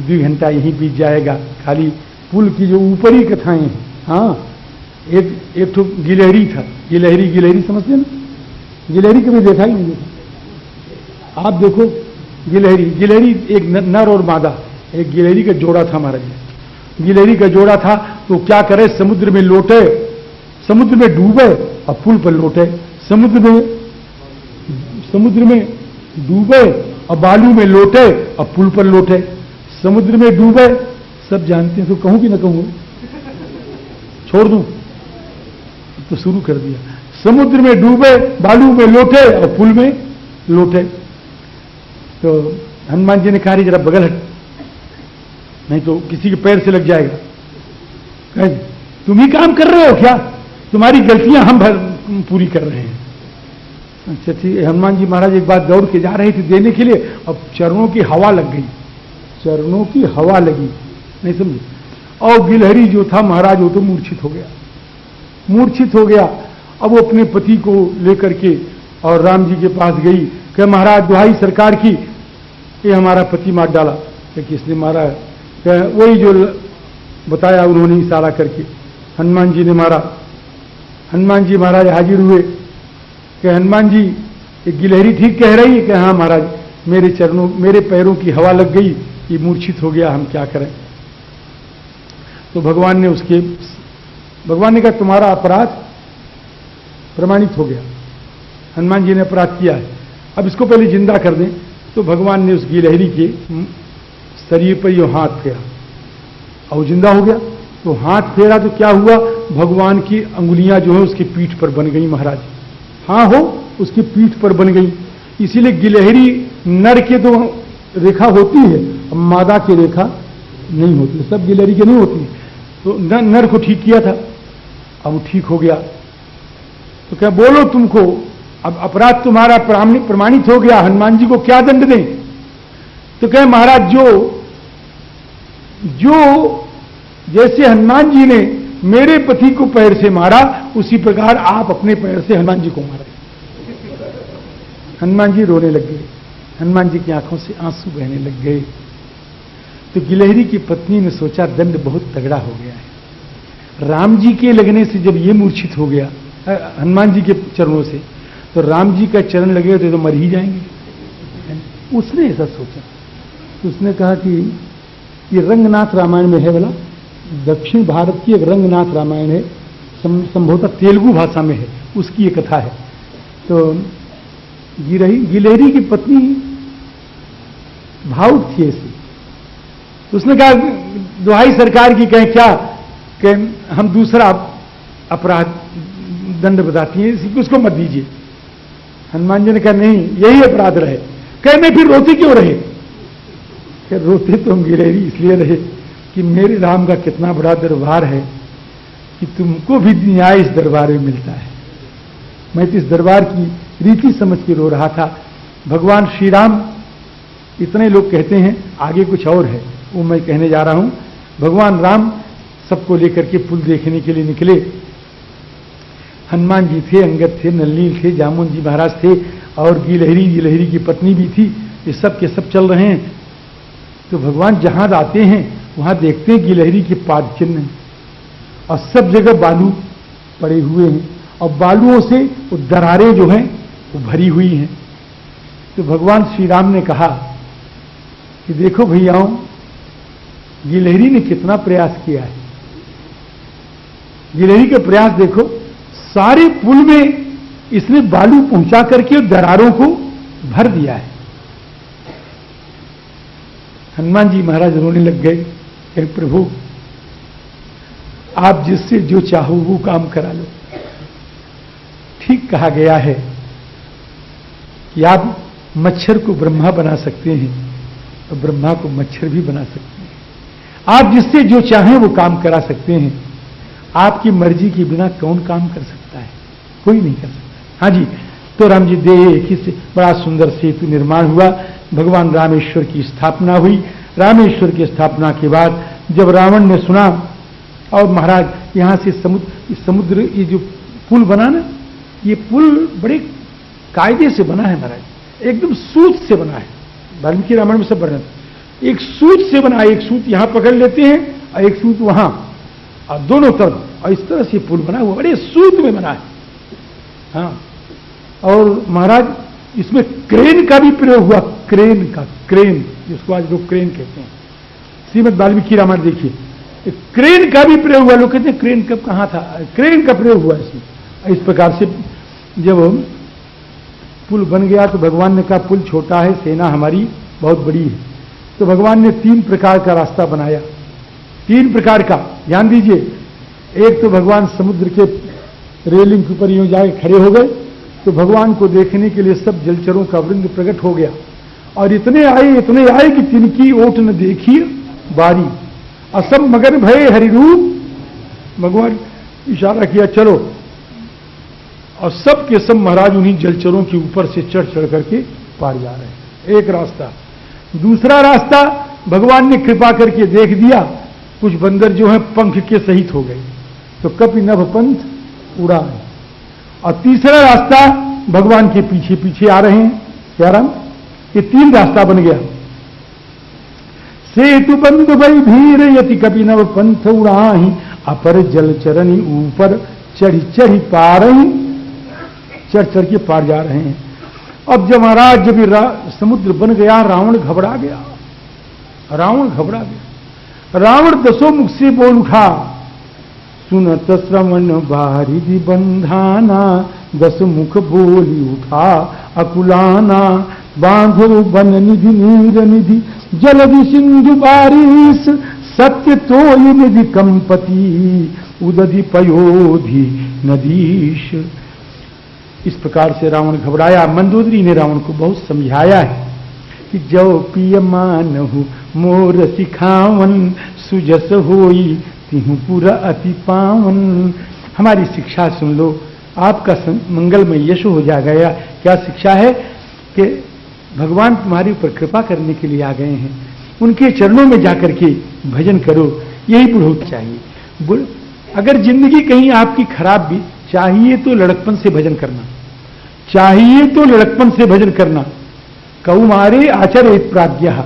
2 घंटा यहीं बीत जाएगा खाली पुल की जो ऊपरी कथाएं हैं। हाँ, एक तो गिलहरी था, गिलहरी समझते हैं ना? गिलहरी कभी देखा ही नहीं देखा? आप देखो गिलहरी एक नर और मादा, एक गिलहरी का जोड़ा था महाराज। गिलहरी का जोड़ा था, तो क्या करे, समुद्र में लौटे, समुद्र में डूबे और पुल पर लौटे, समुद्र में डूबे और बालू में लौटे और पुल पर लौटे, समुद्र में डूबे, सब जानते हैं, तो कहूं कि ना कहूं, छोड़ दूं, तो शुरू कर दिया, समुद्र में डूबे, बालू में लौटे और पुल में लौटे। तो हनुमान जी ने कहा, जरा बगल हट, नहीं तो किसी के पैर से लग जाएगा। कहे, तुम ही काम कर रहे हो क्या, तुम्हारी गलतियां हम पूरी कर रहे हैं। अच्छा ठीक है। हनुमान जी महाराज एक बार दौड़ के जा रहे थे देने के लिए, अब चरणों की हवा लग गई, चरणों की हवा लगी, नहीं समझे, और गिलहरी जो था महाराज वो तो मूर्छित हो गया, मूर्छित हो गया। अब वो अपने पति को लेकर के और राम जी के पास गई, कि महाराज दुहाई सरकार की, ये हमारा पति मार डाला। कि किसने मारा है? वही जो बताया उन्होंने इशारा करके, हनुमान जी ने मारा। हनुमान जी महाराज हाजिर हुए कि हनुमान जी ये गिलहरी ठीक कह रही है? कि हाँ महाराज, मेरे चरणों, मेरे पैरों की हवा लग गई, ये मूर्छित हो गया, हम क्या करें। तो भगवान ने कहा तुम्हारा अपराध प्रमाणित हो गया, हनुमान जी ने अपराध किया है, अब इसको पहले जिंदा कर दें। तो भगवान ने उस गिलहरी के शरीर पर यो हाथ फेरा और जिंदा हो गया। तो हाथ फेरा तो क्या हुआ, भगवान की अंगुलियां जो है उसकी पीठ पर बन गई महाराज, हाँ हो उसकी पीठ पर बन गई। इसीलिए गिलहरी नर के तो रेखा होती है, मादा की रेखा नहीं होती, सब गिलहरी के नहीं होती। तो नर को ठीक किया था, अब वो ठीक हो गया। तो क्या बोलो तुमको, अब अपराध तुम्हारा प्रमाणित हो गया, हनुमान जी को क्या दंड दें? तो कहे महाराज जो जैसे हनुमान जी ने मेरे पति को पैर से मारा, उसी प्रकार आप अपने पैर से हनुमान जी को मारे। हनुमान जी रोने लग गए, हनुमान जी की आंखों से आंसू बहने लग गए। तो गिलहरी की पत्नी ने सोचा दंड बहुत तगड़ा हो गया है, राम जी के लगने से जब ये मूर्छित हो गया हनुमान जी के चरणों से, तो राम जी का चरण लगे तो मर ही जाएंगे। उसने ऐसा सोचा, तो उसने कहा कि ये रंगनाथ रामायण में है, बोला दक्षिण भारत की एक रंगनाथ रामायण है, संभवतः तेलुगु भाषा में है, उसकी ये कथा है। तो गिलहरी की पत्नी भावुक थी ऐसी, तो उसने कहा दुहाई सरकार की, कहें क्या कि हम दूसरा अपराध दंड बताती हैं, उसको मत दीजिए। हनुमान जी ने कहा नहीं, यही अपराध रहे। कहे नहीं, फिर रोते क्यों रहे? कि रोते तो हम गिलहरी इसलिए रहे कि मेरे राम का कितना बड़ा दरबार है कि तुमको भी न्याय इस दरबार में मिलता है। मैं तो इस दरबार की रीति समझ के रो रहा था। भगवान श्री राम, इतने लोग कहते हैं, आगे कुछ और है वो मैं कहने जा रहा हूं। भगवान राम सबको लेकर के पुल देखने के लिए निकले। हनुमान जी थे, अंगद थे, नलिनी थे, जामुन जी महाराज थे, और गिलहरी की पत्नी भी थी। ये सब के सब चल रहे हैं। तो भगवान जहां आते हैं वहां देखते हैं गिलहरी के पाद चिन्ह, और सब जगह बालू पड़े हुए हैं, और बालुओं से वो दरारें जो हैं वो भरी हुई हैं। तो भगवान श्री राम ने कहा कि देखो भैयाओं, गिलहरी ने कितना प्रयास किया है। गिलहरी का प्रयास देखो, सारे पुल में इसने बालू पहुंचा करके दरारों को भर दिया है। हनुमान जी महाराज रोने लग गए, कहे प्रभु आप जिससे जो चाहो वो काम करा लो। ठीक कहा गया है कि आप मच्छर को ब्रह्मा बना सकते हैं और ब्रह्मा को मच्छर भी बना सकते हैं। आप जिससे जो चाहें वो काम करा सकते हैं। आपकी मर्जी के बिना कौन काम कर सकता है? कोई नहीं कर सकता। हाँ जी। तो राम जी देखिए से बड़ा सुंदर सेतु निर्माण हुआ, भगवान रामेश्वर की स्थापना हुई। रामेश्वर की स्थापना के बाद जब रावण ने सुना, और महाराज यहां से समुद्र ये जो पुल बना ना, ये पुल बड़े कायदे से बना है महाराज, एकदम सूत से बना है। वाल्मीकि रामायण में सब वर्णन, एक सूत से बना है। एक सूत यहां पकड़ लेते हैं और एक सूत वहां, और दोनों तरफ, और इस तरह से पुल बना हुआ, बड़े सूत में बना है। हाँ, और महाराज इसमें क्रेन का भी प्रयोग हुआ, क्रेन, जिसको आज लोग क्रेन कहते हैं। श्रीमद् वाल्मीकि रामायण देखिए, क्रेन का भी प्रयोग हुआ। लोग कहते हैं क्रेन कब कहां था, क्रेन का प्रयोग हुआ इसमें। इस प्रकार से जब पुल बन गया तो भगवान ने कहा पुल छोटा है, सेना हमारी बहुत बड़ी है, तो भगवान ने 3 प्रकार का रास्ता बनाया। 3 प्रकार का, ध्यान दीजिए। एक तो भगवान समुद्र के रेलिंग के ऊपर यूं जाके खड़े हो गए, तो भगवान को देखने के लिए सब जलचरों का वृंद प्रकट हो गया, और इतने आए कि तिनकी ओट न देखिए बारी, असम मगर भय हरिरूप। भगवान इशारा किया चलो, और सब के सब महाराज उन्हीं जलचरों के ऊपर से चढ़ चढ़ करके पार जा रहे हैं। एक रास्ता। दूसरा रास्ता भगवान ने कृपा करके देख दिया, कुछ बंदर जो हैं पंख के सहित हो गए, तो कपि नभ पंथ उड़ा है। और तीसरा रास्ता भगवान के पीछे पीछे आ रहे हैं। क्या राम, ये 3 रास्ता बन गया। सेतु बंधु भई भीर यति कपि नभ पंथ उड़ाही, अपर जल चरनी ऊपर चढ़ी चढ़ी पारही, चढ़ चढ़ के पार जा रहे हैं। अब जब महाराज जब समुद्र बन गया, रावण घबरा गया, रावण 10 मुख से बोल उठा, सुनत श्रवण बारिधि बंधाना, 10 मुख बोली उठा अकुलाना, बांधो बन निधि नीर निधि, जलधि सिंधु बारिश, सत्य तोय निधि कंपति, उदधि पयोधि नदीश। इस प्रकार से रावण घबराया। मंदोदरी ने रावण को बहुत समझाया है कि जो पिय मानहु मोर सिखावन, सुजस होई तिहु पुर अति पावन। हमारी शिक्षा सुन लो, आपका मंगलमय यश हो जा गया। क्या शिक्षा है कि भगवान तुम्हारे ऊपर कृपा करने के लिए आ गए हैं, उनके चरणों में जाकर के भजन करो, यही बुढ़ोत चाहिए। अगर जिंदगी कहीं आपकी खराब भी चाहिए तो लड़कपन से भजन करना, चाहिए तो लड़कपन से भजन करना। कौमारे आचरेत प्राज्ञा,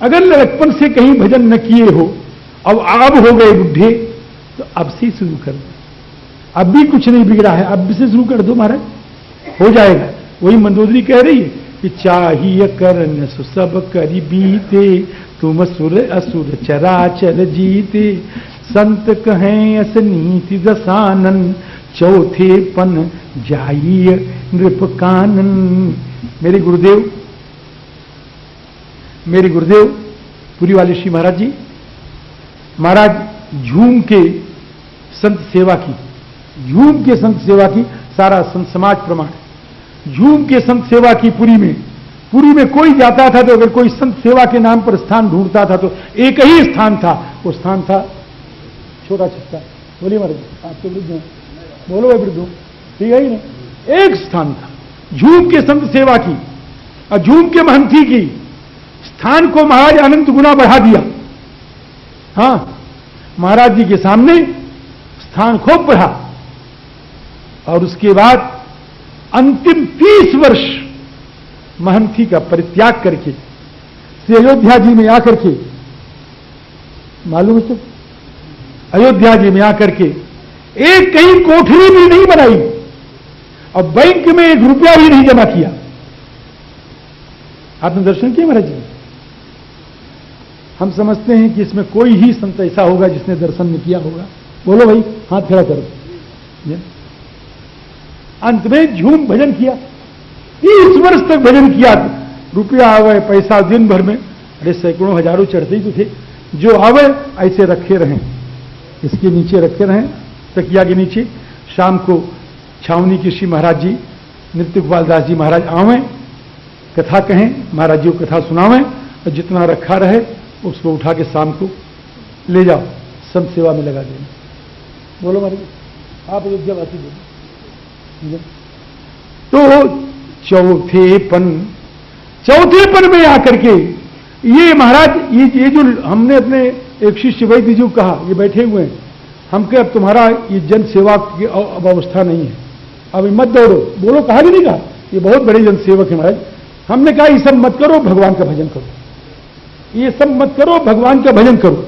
अगर लड़कपन से कहीं भजन न किए हो, अब हो गए बुढ़े, तो अब से शुरू कर दो। अब भी कुछ नहीं बिगड़ा है, अब से शुरू कर दो महाराज, हो जाएगा। वही मंदोदरी कह रही है कि चाहिए करन सु सब करी बीते, तुम सुर असुर चराचर जीते, संत कहें अस नीति दसानन, चौथे पन जाइए नृप कानन। मेरे गुरुदेव पुरी वाले श्री महाराज जी, महाराज झूम के संत सेवा की, झूम के संत सेवा की, सारा संत समाज प्रमाण, झूम के संत सेवा की पुरी में कोई जाता था तो अगर कोई संत सेवा के नाम पर स्थान ढूंढता था तो एक ही स्थान था, वो स्थान था छोटा छत्ता। बोलिए महाराज, आपके वृद्ध हैं, बोलो भाई वृद्ध, ठीक है ही नहीं, एक स्थान था झूम के संत सेवा की, और झूम के महंती की स्थान को महाराज अनंत गुना बढ़ा दिया। हाँ, महाराज जी के सामने स्थान खूब बढ़ा, और उसके बाद अंतिम 30 वर्ष महंती का परित्याग करके श्री अयोध्या जी में आकर के, मालूम है तो, अयोध्या जी में आकर के एक कहीं कोठरी भी नहीं बनाई, और बैंक में 1 रुपया भी नहीं जमा किया। आपने दर्शन किए महाराज जी? हम समझते हैं कि इसमें कोई ही संत ऐसा होगा जिसने दर्शन नहीं किया होगा। बोलो भाई, हाथ खड़ा करो। अंत में झूम भजन किया, 30 वर्ष तक भजन किया। रुपया आवे, पैसा दिन भर में, अरे सैकड़ों हजारों चढ़ते ही तो थे, जो आवे ऐसे रखे रहें, इसके नीचे रखे रहें, तकिया के नीचे। शाम को छावनी के श्री महाराज जी, नृत्य गोपाल दास जी महाराज आवें, कथा कहें, महाराज जी को कथा सुनावें, और जितना रखा रहे उसको उठा के शाम को ले जाओ, संत सेवा में लगा देना। बोलो महाराज, आप अयोध्यावासी बोलो। तो चौथेपन में आकर के ये महाराज, ये जो हमने अपने एक शिष्य वैद्य जी को कहा, ये बैठे हुए हैं, हम कहे अब तुम्हारा ये जन सेवा की अब अवस्था नहीं है, अब मत दौड़ो। बोलो, कहा भी नहीं कहा, ये बहुत बड़े जन सेवक है महाराज। हमने कहा ये सब मत करो, भगवान का भजन करो, ये सब मत करो, भगवान का भजन करो।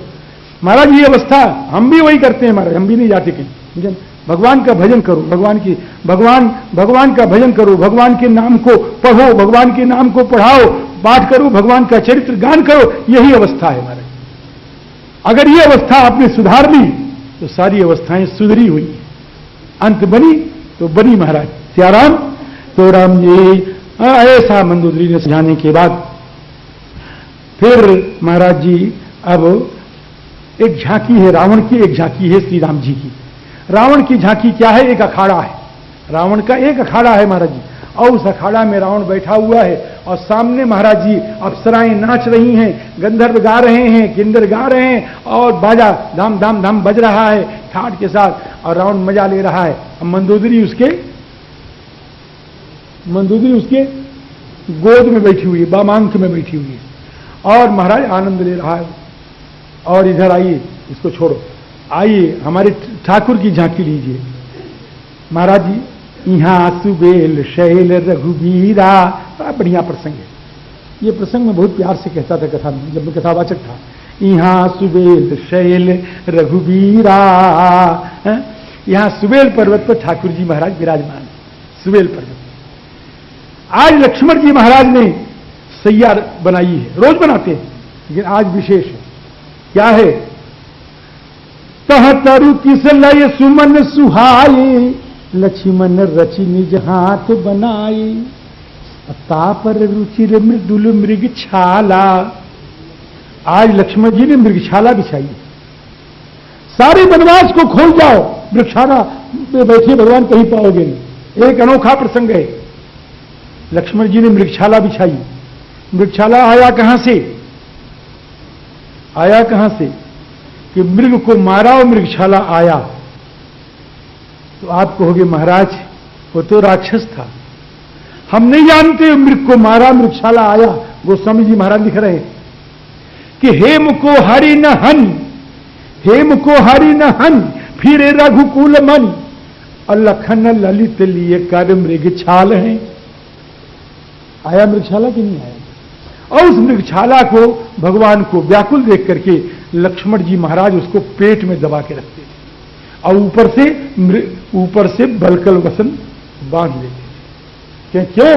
महाराज ये अवस्था हम भी वही करते हैं महाराज, हम भी नहीं जाते कहीं। भगवान का भजन करो, भगवान का भजन करो, भगवान के नाम को पढ़ो, भगवान के नाम को पढ़ाओ, पाठ करो, भगवान का चरित्र गान करो, यही अवस्था है महाराज। अगर ये अवस्था आपने सुधार ली तो सारी अवस्थाएं सुधरी हुई, अंत बनी तो बनी महाराज सियाराम। तो राम जी ऐसा मंदोदरी ने समझाने के बाद फिर महाराज जी अब एक झांकी है रावण की, एक झांकी है श्री राम जी की। रावण की झांकी क्या है? एक अखाड़ा है, रावण का एक अखाड़ा है महाराज जी, और उस अखाड़ा में रावण बैठा हुआ है और सामने महाराज जी अप्सराएं नाच रही हैं, गंधर्व गा रहे हैं, किन्नर गा रहे हैं और बाजा धाम धाम धाम बज रहा है ठाट के साथ, और रावण मजा ले रहा है। मंदोदरी उसके गोद में बैठी हुई है, बामांक में बैठी हुई है, और महाराज आनंद ले रहा है। और इधर आइए, इसको छोड़ो, आइए हमारे ठाकुर की झांकी लीजिए। महाराज जी यहाँ सुबेल शैल रघुबीरा, बड़ा बढ़िया प्रसंग है। ये प्रसंग मैं बहुत प्यार से कहता था कथा में, जब मैं कथावाचक था। यहाँ सुबेल शैल रघुबीरा, यहाँ सुबेल पर्वत पर ठाकुर जी महाराज विराजमान, सुबेल पर्वत। आज लक्ष्मण जी महाराज ने सैया बनाई है, रोज बनाते हैं लेकिन आज विशेष है। क्या है? तह तरु किस लय सुमन सुहाए, लक्ष्मण रचि निज हाथ बनाए, तापर रुचिर मृदुल मृग छाला। आज लक्ष्मण जी ने मृगछाला बिछाई, सारे वनवास को खोल जाओ, मृगछाला में बैठे भगवान कहीं पाओगे नहीं। एक अनोखा प्रसंग है, लक्ष्मण जी ने मृगछाला बिछाई। मृगछाला आया कहां से? आया कहां से कि मृग को मारा और मृगछाला आया। तो आप कहोगे महाराज वो तो राक्षस था, हम नहीं जानते मृग को मारा मृगछाला आया। गोस्वामी जी महाराज लिख रहे हैं कि हेम को हरि न हन, हेम को हरि न हन, फिर रघुकुल मन, लखन ललित लिए कर मृगछाल है। आया मृगछाला कि नहीं आया? और उस मृगछाला को भगवान को व्याकुल देख करके लक्ष्मण जी महाराज उसको पेट में दबा के रखते थे और ऊपर से बलकल वसन बांध लेते थे। क्यों?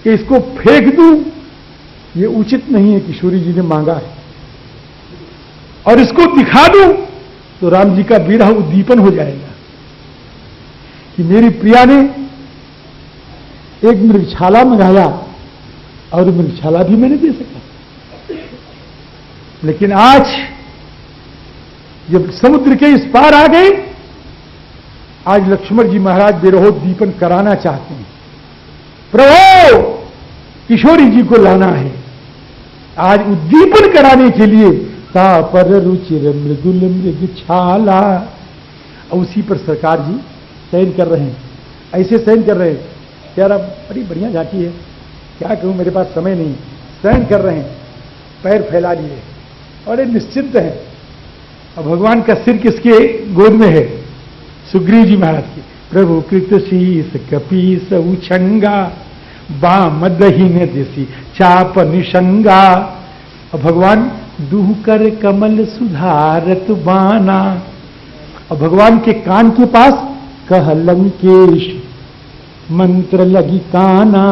कि इसको फेंक दूं ये उचित नहीं है, किशोरी जी ने मांगा है, और इसको दिखा दूं तो राम जी का विरह उद्दीपन हो जाएगा कि मेरी प्रिया ने एक मृगछाला मंगाया और मृगछाला भी मैंने दे सका। लेकिन आज जब समुद्र के इस पार आ गए, आज लक्ष्मण जी महाराज विरहोद्दीपन कराना चाहते हैं। प्रभु किशोरी जी को लाना है, आज उद्दीपन कराने के लिए ता पर रुचिर मृदुल मृगछाला। और उसी पर सरकार जी शयन कर रहे हैं, ऐसे शयन कर रहे हैं। यार अब बड़ी बढ़िया झांकी है, क्या कहूं, मेरे पास समय नहीं। शयन कर रहे हैं, पैर फैला लिए और निश्चिंत है। और भगवान का सिर किसके गोद में है? सुग्रीव जी महाराज की। प्रभु कृत शीस कपीस उछंगा, बाम दहीन देसी चाप निशंगा। और भगवान दूह कर कमल सुधारत बाना। और भगवान के कान के पास कह लंकेश मंत्र लगी काना।